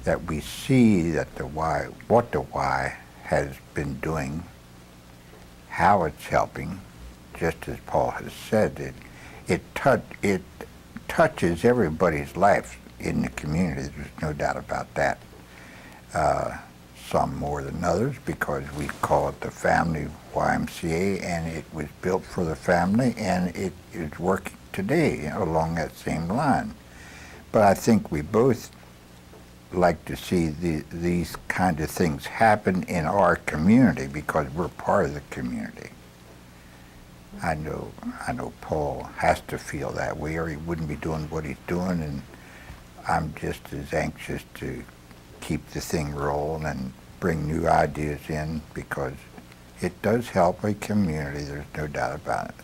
that we see that the Y, what the Y has been doing, how it's helping, just as Paul has said, it touches everybody's life in the community. There's no doubt about that. Some more than others because we call it the Family YMCA, and it was built for the family, and it is working today along that same line. But I think we both like to see these kind of things happen in our community because we're part of the community. I know Paul has to feel that way or he wouldn't be doing what he's doing, and I'm just as anxious to keep the thing rolling and bring new ideas in because it does help a community, there's no doubt about it.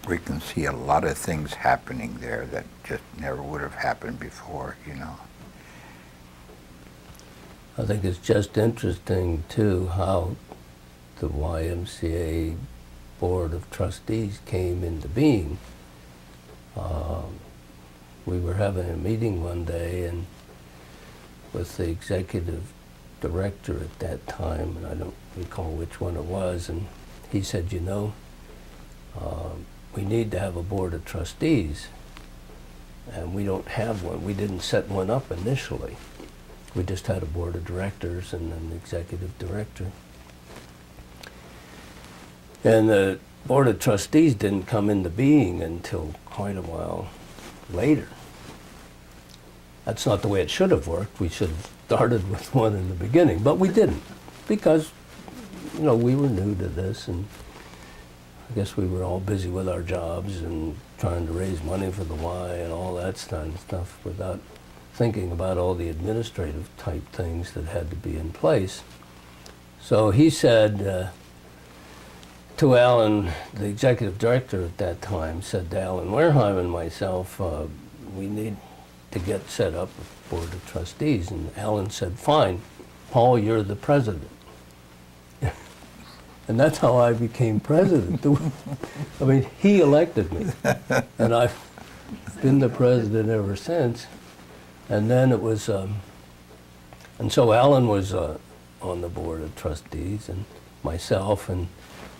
We can see a lot of things happening there that just never would have happened before, you know. I think it's just interesting, too, how the YMCA Board of Trustees came into being. We were having a meeting one day and with the executive director at that time, and I don't recall which one it was, and he said, you know, we need to have a board of trustees, and we don't have one. We didn't set one up initially. We just had a board of directors and an executive director. And the board of trustees didn't come into being until quite a while later. That's not the way it should have worked. We should have started with one in the beginning, but we didn't because, you know, we were new to this, and I guess we were all busy with our jobs and trying to raise money for the Y and all that kind of stuff without thinking about all the administrative type things that had to be in place. So he said to Alan, the executive director at that time, said to Alan Wareheim and myself, we need to get set up a board of trustees. And Alan said, fine, Paul, you're the president. And that's how I became president. I mean, he elected me, and I've been the president ever since. And then it was, and so Alan was on the board of trustees, and myself, and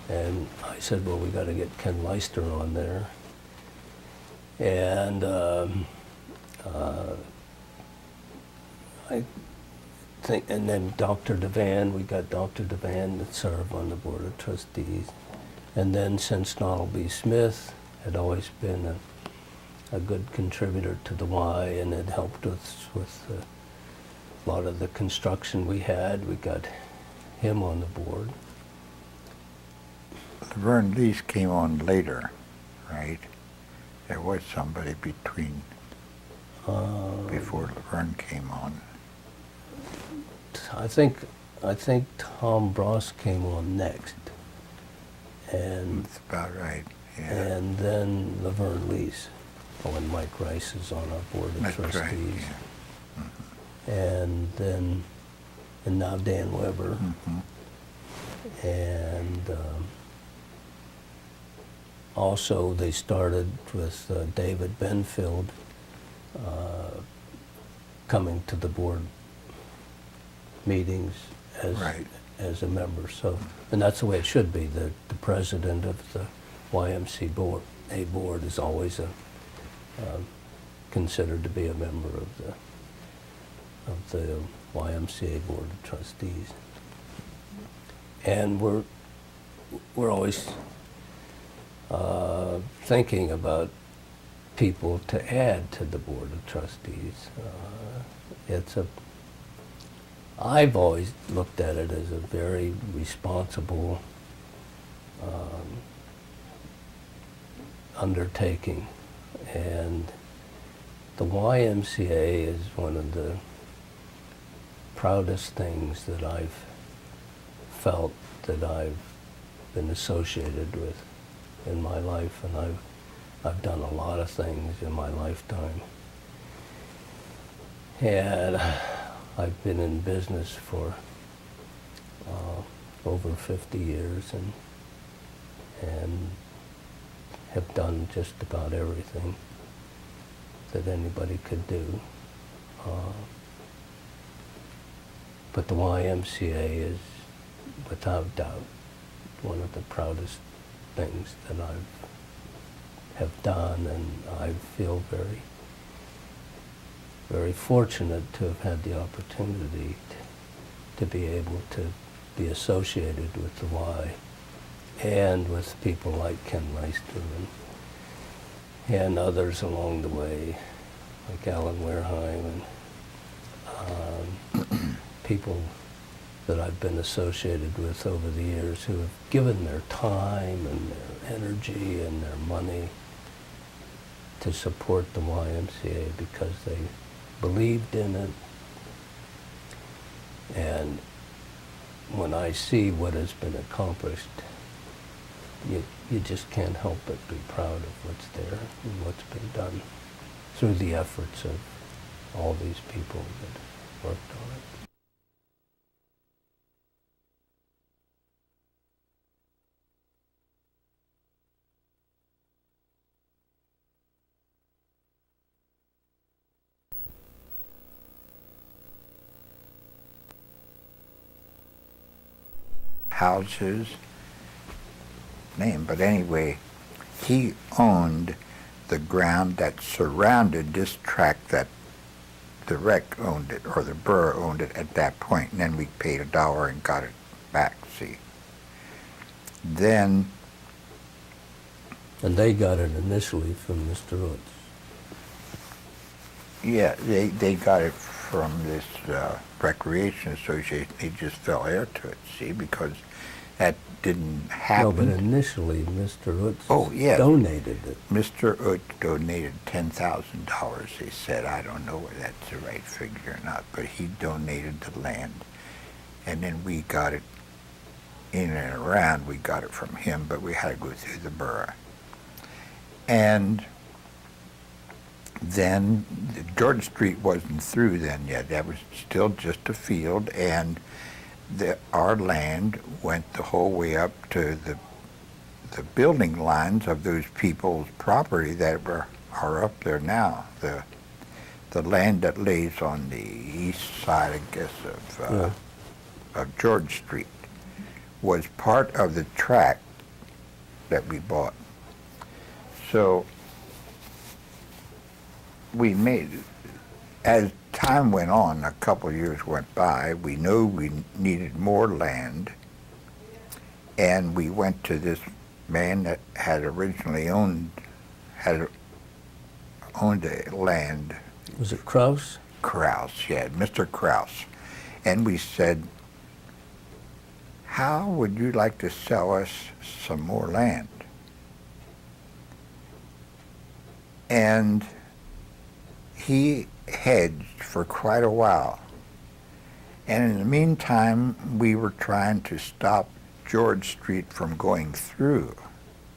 I said, well, we got to get Ken Leister on there. And I think, and then Dr. Devan, we got Dr. Devan to serve on the board of trustees. And then since Donald B. Smith had always been a good contributor to the Y and had helped us with a lot of the construction we had, we got him on the board. Laverne Lease came on later, right? There was somebody between, before Laverne came on. I think Tom Bross came on next, and That's about right. Yeah. and then Laverne Lease, when Mike Rice is on our board of That's trustees, right. Yeah. Mm-hmm. and then now Dan Weber, Mm-hmm. and also they started with David Benfield coming to the board meetings as Right. as a member. So, and that's the way it should be. The president of the YMCA board is always considered to be a member of the YMCA board of trustees. And we're always thinking about people to add to the board of trustees. I've always looked at it as a very responsible undertaking, and the YMCA is one of the proudest things that I've felt that I've been associated with in my life, and I've done a lot of things in my lifetime. And I've been in business for over 50 years and have done just about everything that anybody could do. But the YMCA is, without doubt, one of the proudest things that I have done, and I feel very, very fortunate to have had the opportunity to be able to be associated with the Y and with people like Ken Leister and others along the way, like Alan Wareheim and people that I've been associated with over the years who have given their time and their energy and their money to support the YMCA because they believed in it. And when I see what has been accomplished, you just can't help but be proud of what's there and what's been done through the efforts of all these people that worked on it. Houses name, but anyway, he owned the ground that surrounded this tract that the rec owned it, or the borough owned it at that point, and then we paid $1 and got it back, see. Then... And they got it initially from Mr. Woods. Yeah, they got it from this Recreation Association. They just fell heir to it, see, because that didn't happen. No, but initially Mr. Woods donated it. Mr. Woods donated $10,000, they said. I don't know whether that's the right figure or not, but he donated the land. And then we got it in and around. We got it from him, but we had to go through the borough. And then George Street wasn't through then yet. That was still just a field, and our land went the whole way up to the building lines of those people's property that are up there now. The land that lays on the east side, I guess, of George Street was part of the tract that we bought. So we made, as time went on, a couple of years went by, we knew we needed more land, and we went to this man that had originally owned the land. Was it Krause? Krause, yeah, Mr. Krause. And we said, how would you like to sell us some more land? And he hedged for quite a while. And in the meantime, we were trying to stop George Street from going through.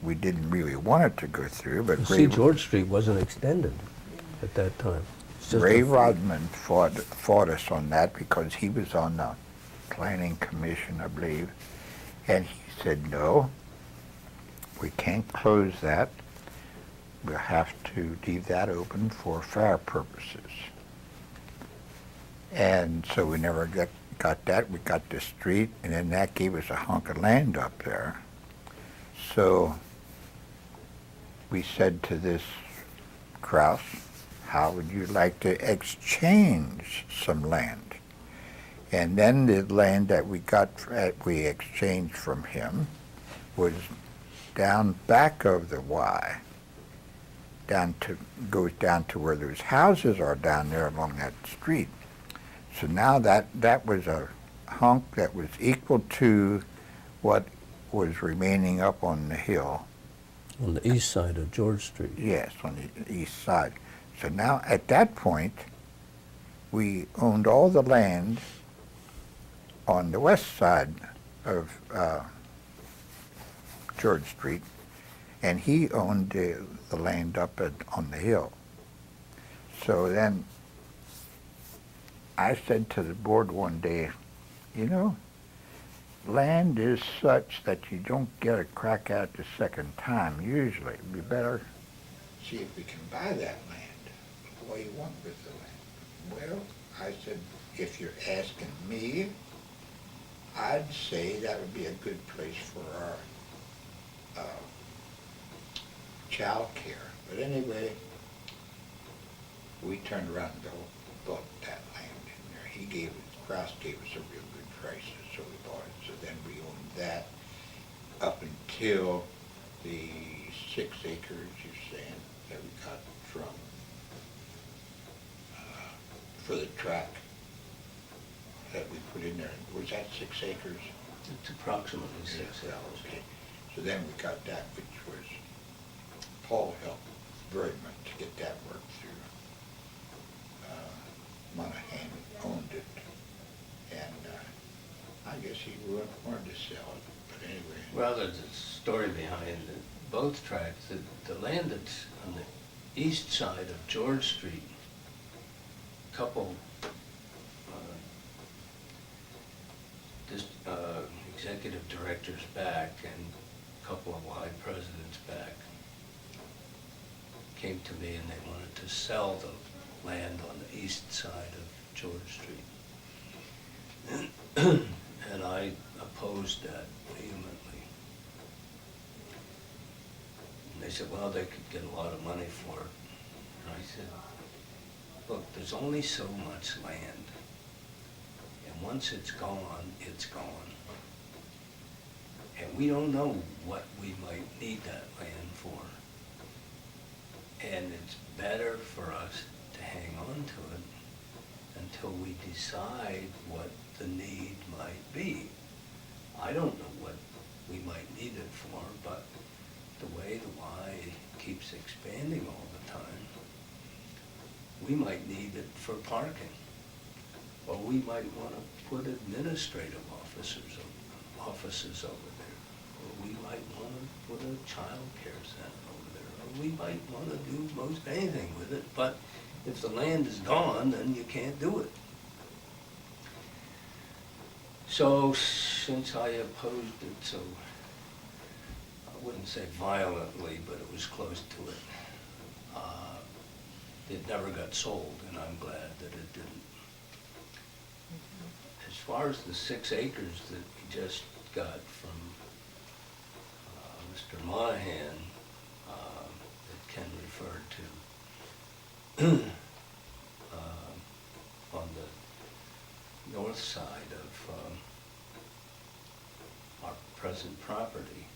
We didn't really want it to go through, but See, George Street wasn't extended at that time. Ray Rodman fought us on that because he was on the planning commission, I believe, and he said, no, we can't close that. We'll have to leave that open for fair purposes. And so we never got that. We got the street, and then that gave us a hunk of land up there. So we said to this Krause, how would you like to exchange some land? And then the land that we exchanged from him was down back of the Y. Goes down to where those houses are down there along that street. So now that was a hunk that was equal to what was remaining up on the hill. On the east side of George Street. Yes, on the east side. So now at that point, we owned all the land on the west side of George Street, and he owned the land up on the hill. So then I said to the board one day, you know, land is such that you don't get a crack at it the second time usually. It'd be better see if we can buy that land. What do you want with the land? Well, I said, if you're asking me, I'd say that would be a good place for our child care. But anyway, we turned around and bought that land in there. Kraus gave us a real good price, so we bought it. So then we owned that up until the 6 acres you're saying that we got from, for the track that we put in there. Was that 6 acres? It's approximately 6 Yeah, acres. okay. So then we got that, which was, Paul helped very much to get that worked through. Monahan owned it, and I guess he wanted to sell it, but anyway. Well, there's a story behind both tracks. The land that's on the east side of George Street, couple executive directors back and a couple of Y presidents back came to me and they wanted to sell the land on the east side of George Street. And I opposed that vehemently. And they said, well, they could get a lot of money for it. And I said, look, there's only so much land. And once it's gone, it's gone. And we don't know what we might need that land for. And it's better for us to hang on to it until we decide what the need might be. I don't know what we might need it for, but the way the Y keeps expanding all the time, we might need it for parking. Or we might want to put administrative offices over there. Or we might want to put a child care center over there. Or we might want to do most anything with it, but if the land is gone, then you can't do it. So since I opposed it so, I wouldn't say violently, but it was close to it, it never got sold, and I'm glad that it didn't. As far as the 6 acres that we just got from Mr. Monahan, that Ken referred to, on the north side of our present property.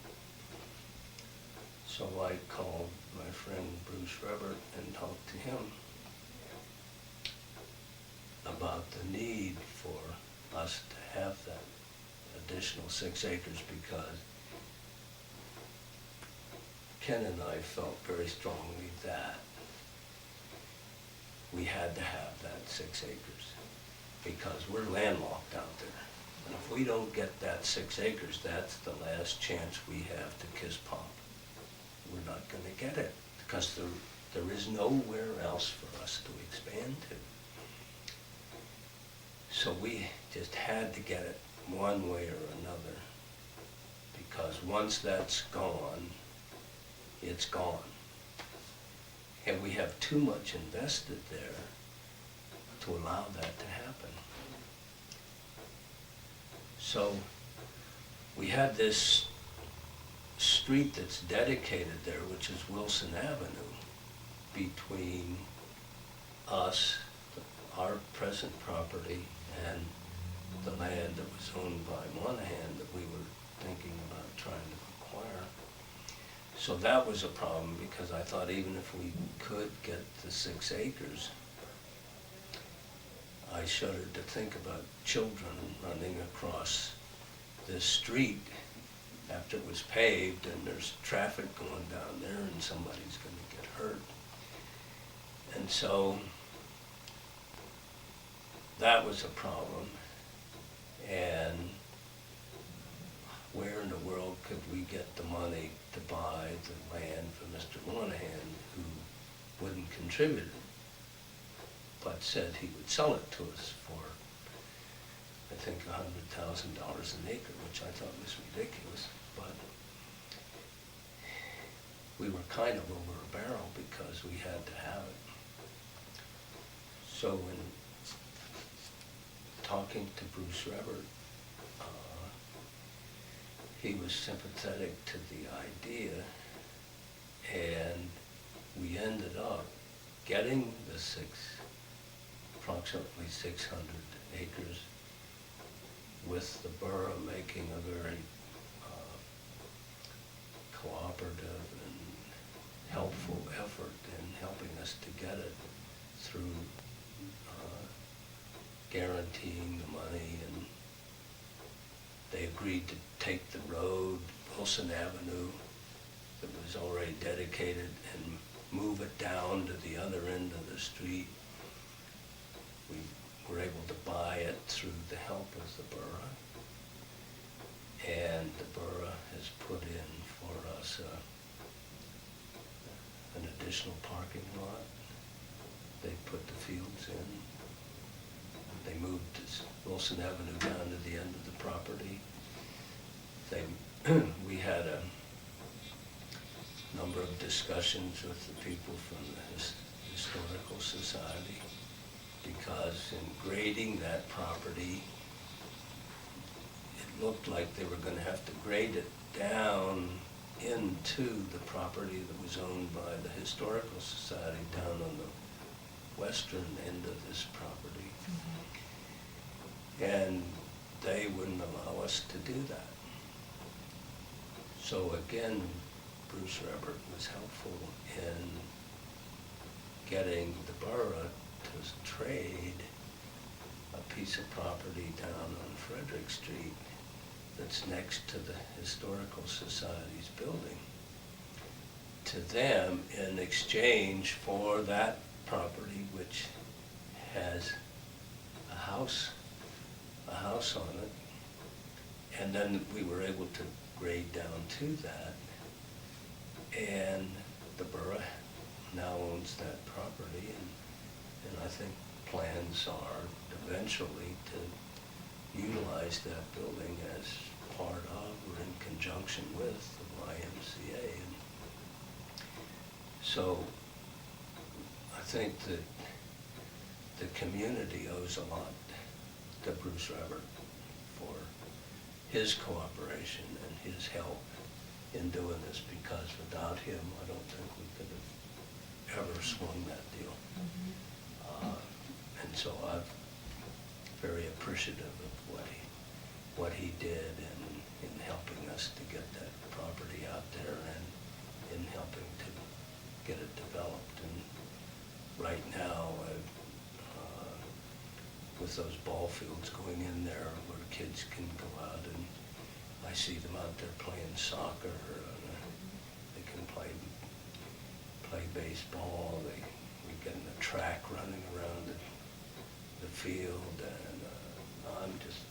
So I called my friend Bruce Rebert and talked to him about the need for us to have that additional 6 acres because Ken and I felt very strongly that we had to have that 6 acres because we're landlocked out there. And if we don't get that 6 acres, that's the last chance we have to kiss Pop. We're not going to get it because there is nowhere else for us to expand to. So we just had to get it one way or another because once that's gone, it's gone. And we have too much invested there to allow that to happen. So we had this street that's dedicated there, which is Wilson Avenue, between us, our present property, and the land that was owned by Monahan that we were thinking about trying to acquire. So that was a problem because I thought even if we could get the 6 acres, I shuddered to think about children running across this street after it was paved and there's traffic going down there and somebody's going to get hurt. And so that was a problem. And where in the world could we get the money to buy the land from Mr. Monahan, who wouldn't contribute it, but said he would sell it to us for, I think, $100,000 an acre, which I thought was ridiculous, but we were kind of over a barrel because we had to have it. So in talking to Bruce Revert, he was sympathetic to the idea, and we ended up getting the approximately 600 acres, with the borough making a very cooperative and helpful effort in helping us to get it through guaranteeing the money, and they agreed to take the road, Wilson Avenue, that was already dedicated, and move it down to the other end of the street. We were able to buy it through the help of the borough, and the borough has put in for us an additional parking lot. They put the fields in. They moved Wilson Avenue down to the end of the property. We had a number of discussions with the people from the Historical Society, because in grading that property, it looked like they were going to have to grade it down into the property that was owned by the Historical Society down on the western end of this property. And they wouldn't allow us to do that. So again, Bruce Revert was helpful in getting the borough to trade a piece of property down on Frederick Street that's next to the Historical Society's building to them in exchange for that property, which has a house on it. And then we were able to grade down to that, and the borough now owns that property, and I think plans are eventually to utilize that building as part of or in conjunction with the YMCA. And so I think that the community owes a lot to Bruce Revert for his cooperation and his help in doing this, because without him, I don't think we could have ever swung that deal. And so I'm very appreciative of what he did in helping us to get that property out there and in helping to get it developed. And right now, with those ball fields going in there where kids can go out, and I see them out there playing soccer, they can play baseball, we get in the track running around the field, and I'm just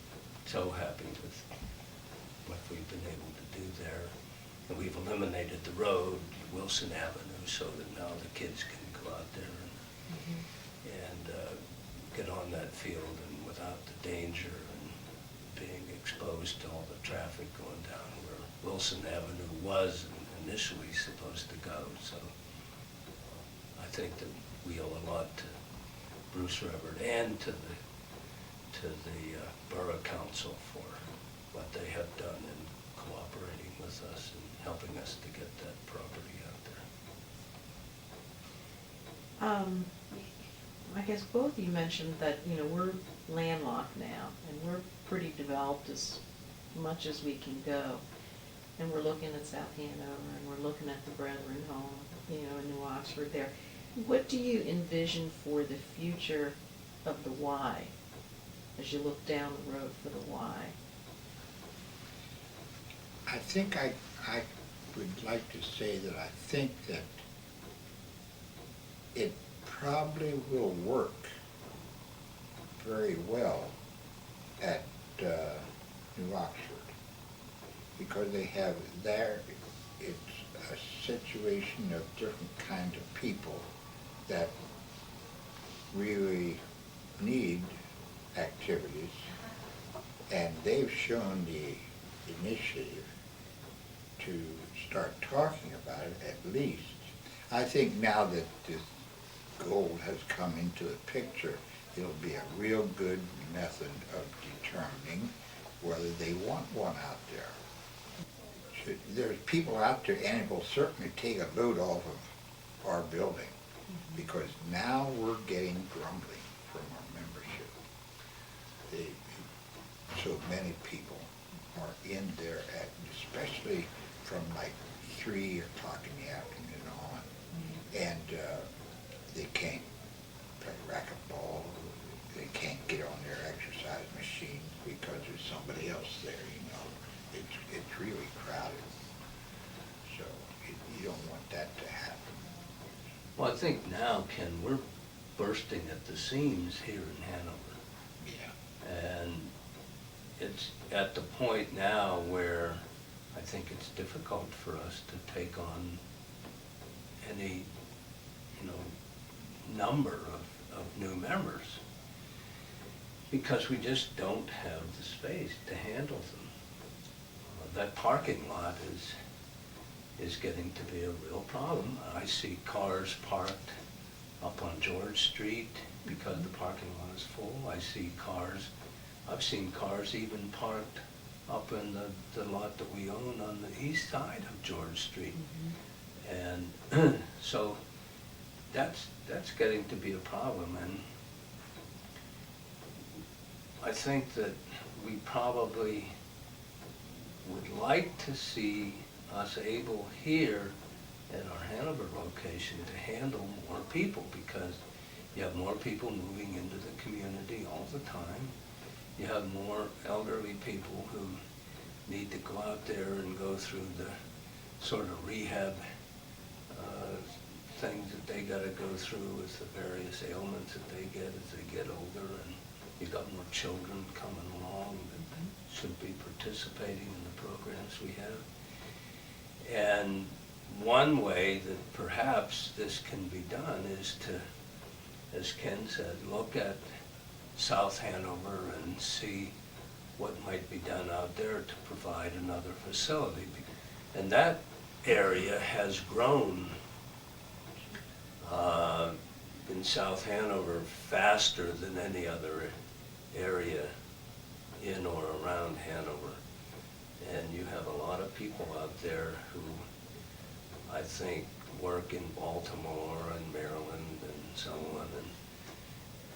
so happy with what we've been able to do there. And we've eliminated the road, Wilson Avenue, so that now the kids can go out there and get on that field, and without the danger and being exposed to all the traffic going down where Wilson Avenue was initially supposed to go. So I think that we owe a lot to Bruce Revert and to the Borough Council for what they have done in cooperating with us and helping us to get that property out there. I guess both of you mentioned that, we're landlocked now, and we're pretty developed as much as we can go. And we're looking at South Hanover, and we're looking at the Brethren Home, in New Oxford there. What do you envision for the future of the Y, as you look down the road for the Y? I think I would like to say that I think that it probably will work very well at New Oxford, because they have there, it's a situation of different kinds of people that really need activities, and they've shown the initiative to start talking about it at least. I think now that this gold has come into the picture, it'll be a real good method of determining whether they want one out there. There's people out there, and it will certainly take a load off of our building, because now we're getting grumbling from our membership. So many people are in there at, especially from like 3 o'clock in the afternoon on, and they can't play racquetball, they can't get on their exercise machine because there's somebody else there, you know. It's really crowded. So you don't want that to happen. Well, I think now, Ken, we're bursting at the seams here in Hanover. Yeah. And it's at the point now where I think it's difficult for us to take on any, number of new members, because we just don't have the space to handle them. That parking lot is getting to be a real problem. I see cars parked up on George Street because the parking lot is full. I've seen cars even parked up in the lot that we own on the east side of George Street. And so that's getting to be a problem. And I think that we probably would like to see us able here at our Hanover location to handle more people, because you have more people moving into the community all the time. You have more elderly people who need to go out there and go through the sort of rehab things that they gotta go through with the various ailments that they get as they get older. And you've got more children coming along that should be participating in the programs we have. And one way that perhaps this can be done is to, as Ken said, look at South Hanover and see what might be done out there to provide another facility. And that area has grown in South Hanover faster than any other area in or around Hanover. And you have a lot of people out there who I think work in Baltimore and Maryland and so on.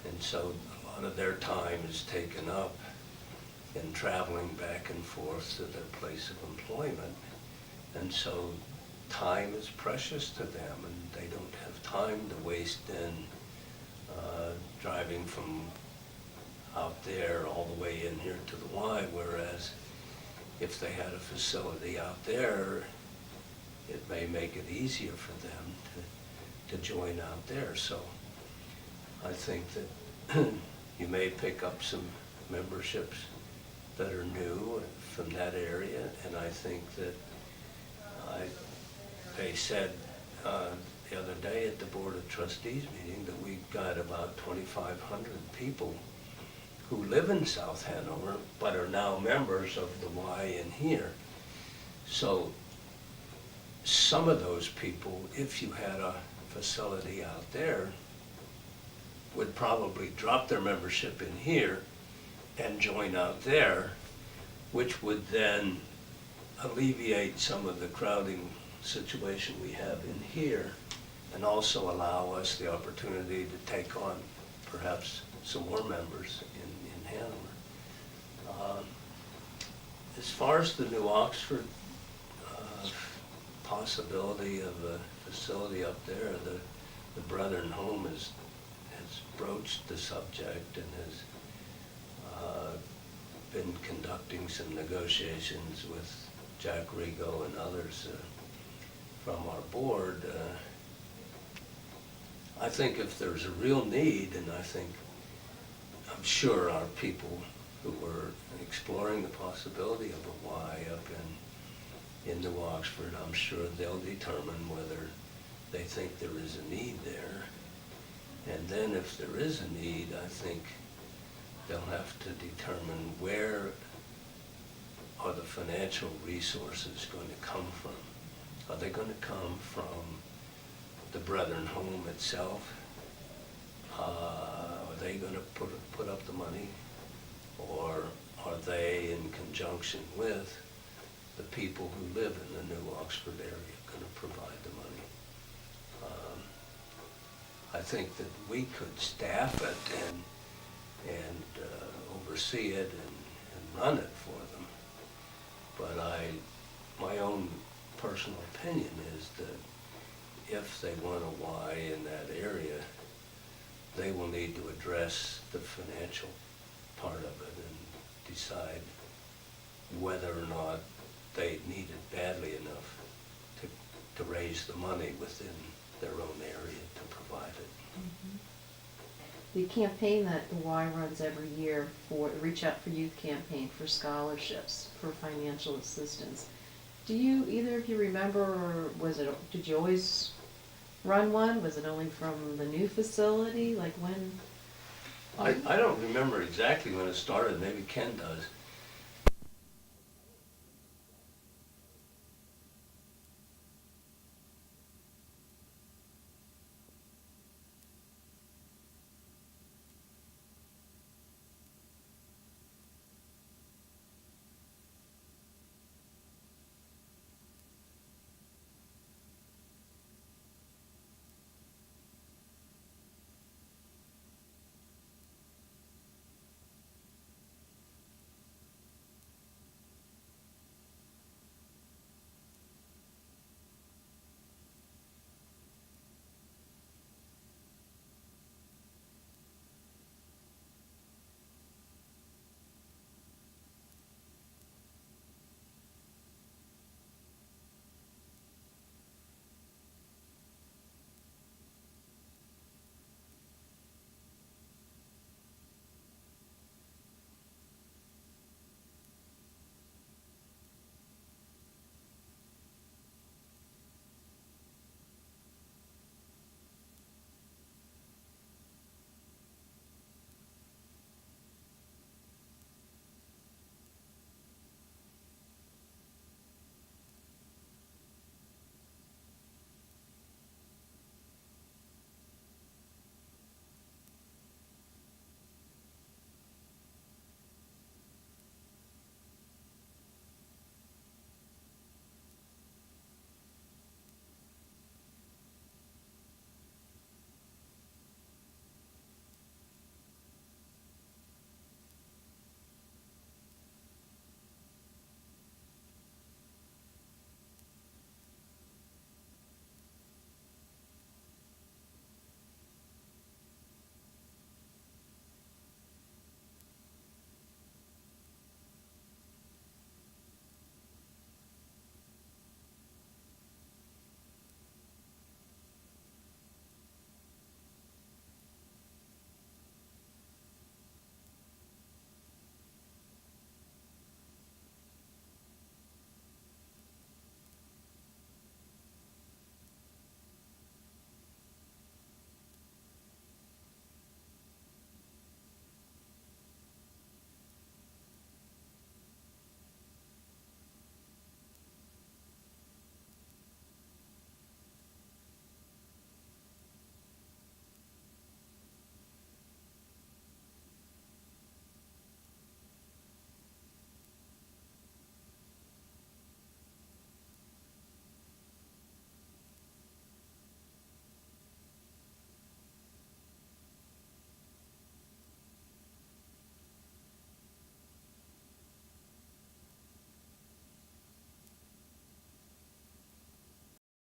And so a lot of their time is taken up in traveling back and forth to their place of employment. And so time is precious to them, and they don't have time to waste in driving from out there all the way in here to the Y, whereas if they had a facility out there, it may make it easier for them to join out there. So I think that you may pick up some memberships that are new from that area, and I think that they said the other day at the Board of Trustees meeting that we've got about 2,500 people who live in South Hanover but are now members of the Y in here. So some of those people, if you had a facility out there, would probably drop their membership in here and join out there, which would then alleviate some of the crowding situation we have in here, and also allow us the opportunity to take on perhaps some more members in Hanover. As far as the New Oxford possibility of a facility up there, the Brethren Home has broached the subject and has been conducting some negotiations with Jack Rigo and others from our board. I think if there's a real need, and I'm sure our people who were exploring the possibility of a Y up in New Oxford, I'm sure they'll determine whether they think there is a need there. And then if there is a need, I think they'll have to determine where are the financial resources going to come from. Are they going to come from the Brethren Home itself? Are Are they gonna put up the money? Or are they, in conjunction with the people who live in the New Oxford area, gonna provide the money? I think that we could staff it and oversee it and run it for them. But my own personal opinion is that if they want a Y in that area, they will need to address the financial part of it and decide whether or not they need it badly enough to raise the money within their own area to provide it. The campaign that the Y runs every year for the Reach Out for Youth campaign for scholarships, for financial assistance. Do you, either of you remember, or did you always run one? Was it only from the new facility? Like when? I don't remember exactly when it started, maybe Ken does.